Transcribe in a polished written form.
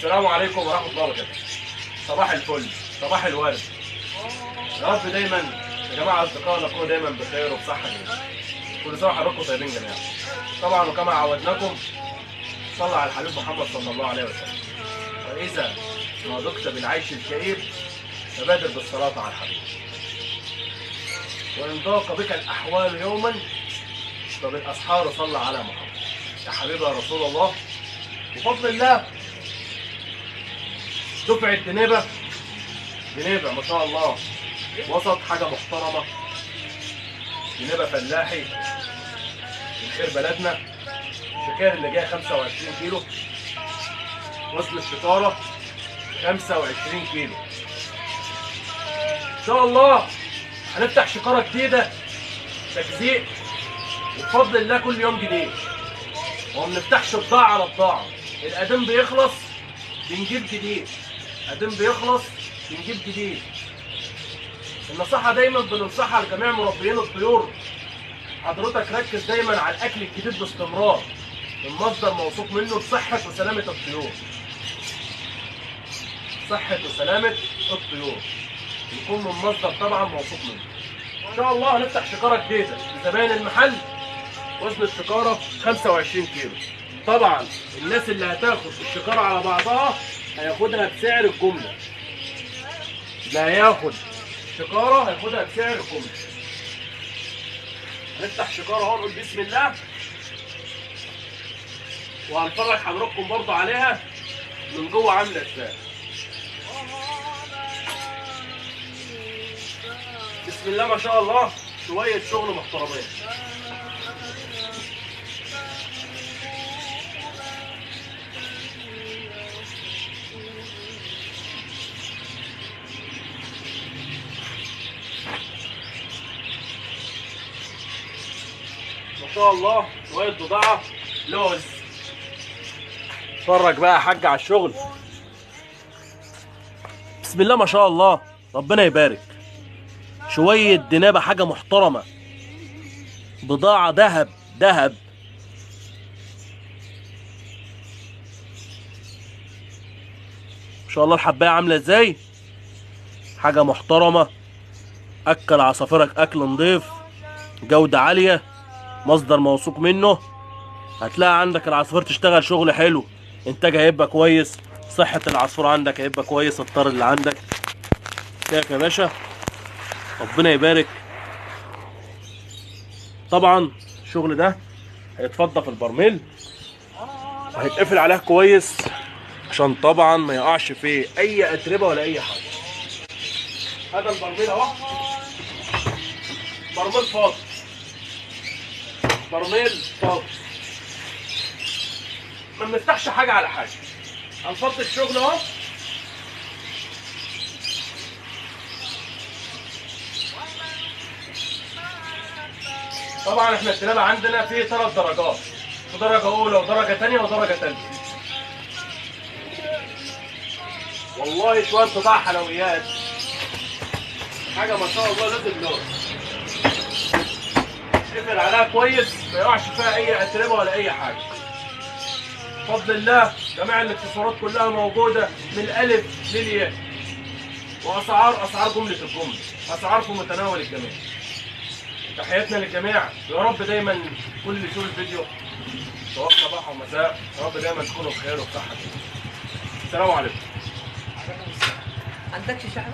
السلام عليكم ورحمة الله وبركاته. صباح الفل، صباح الورد. يا رب دايما يا جماعة أصدقائنا تكونوا دايما بخير وبصحة جميلة. كل سنة وحضراتكم طيبين جميعا. طبعا وكما عودناكم صلى على الحبيب محمد صلى الله عليه وسلم. وإذا ما ذقت بالعيش الكئيب فبادر بالصلاة على الحبيب. وإن ضاق بك الأحوال يوما فبالأسحار صلى على محمد. يا حبيبي يا رسول الله، بفضل الله دفعة جنيبة ما شاء الله وسط حاجة محترمة. جنيبة فلاحي من خير بلدنا. الشكاير اللي جاية 25 كيلو، وزن الشكارة 25 كيلو. إن شاء الله هنفتح شكارة جديدة تجزيء، وبفضل الله كل يوم جديد. وما بنفتحش بضاعة على بضاعة، القديم بيخلص بنجيب جديد، قديم بيخلص بنجيب جديد. النصيحة دايما بننصحها لجميع مربيين الطيور، حضرتك ركز دايما على الأكل الجديد باستمرار من مصدر موثوق منه لصحة وسلامة الطيور. صحة وسلامة الطيور يكون من مصدر طبعا موثوق منه. إن شاء الله هنفتح شكارة جديدة لزباين المحل، وزن الشكارة 25 كيلو. طبعا الناس اللي هتاخد الشكارة على بعضها هياخدها بسعر الجملة. اللي هياخد شكارة هياخدها بسعر الجملة. هنفتح شكارة اهو، نقول بسم الله، وهنفرج حضراتكم برضه عليها من جوه عاملة ازاي. بسم الله ما شاء الله، شوية شغل محترمين. ما شاء الله شوية بضاعة لوز. اتفرج بقى يا حاج على الشغل. بسم الله ما شاء الله، ربنا يبارك. شوية دنابة حاجة محترمة، بضاعة دهب دهب. ما شاء الله الحباية عاملة ازاي، حاجة محترمة. أكل عصافيرك أكل نضيف، جودة عالية، مصدر موثوق منه. هتلاقي عندك العصافير تشتغل شغل حلو، انتاجها هيبقى كويس، صحة العصفور عندك هيبقى كويس، الطار اللي عندك. شايف يا باشا، ربنا يبارك. طبعا الشغل ده هيتفضى في البرميل وهيتقفل عليه كويس عشان طبعا ما يقعش فيه اي اتربه ولا اي حاجه. هذا البرميل اهو، برميل فاضي، برميل فاضي، ما بنفتحش حاجه على حاجه. هنفضي الشغل اهو. طبعا احنا الكلاب عندنا في 3 درجات، في درجه اولى ودرجه ثانيه ودرجه ثالثه. والله شويه بضاعه حلويات، حاجه ما شاء الله لازم لون. اقفل عليها كويس ما يقعش فيها اي اتربه ولا اي حاجه. بفضل الله جميع الاكسسوارات كلها موجوده من الالف للياء، اسعار جمله الجمله، اسعار في متناول الجميع. تحياتنا للجميع، يا رب دايما كل اللي يشوف الفيديو سواء صباح او مساء يا رب دايما تكونوا بخير وبصحه. السلام عليكم. عندكش شحن؟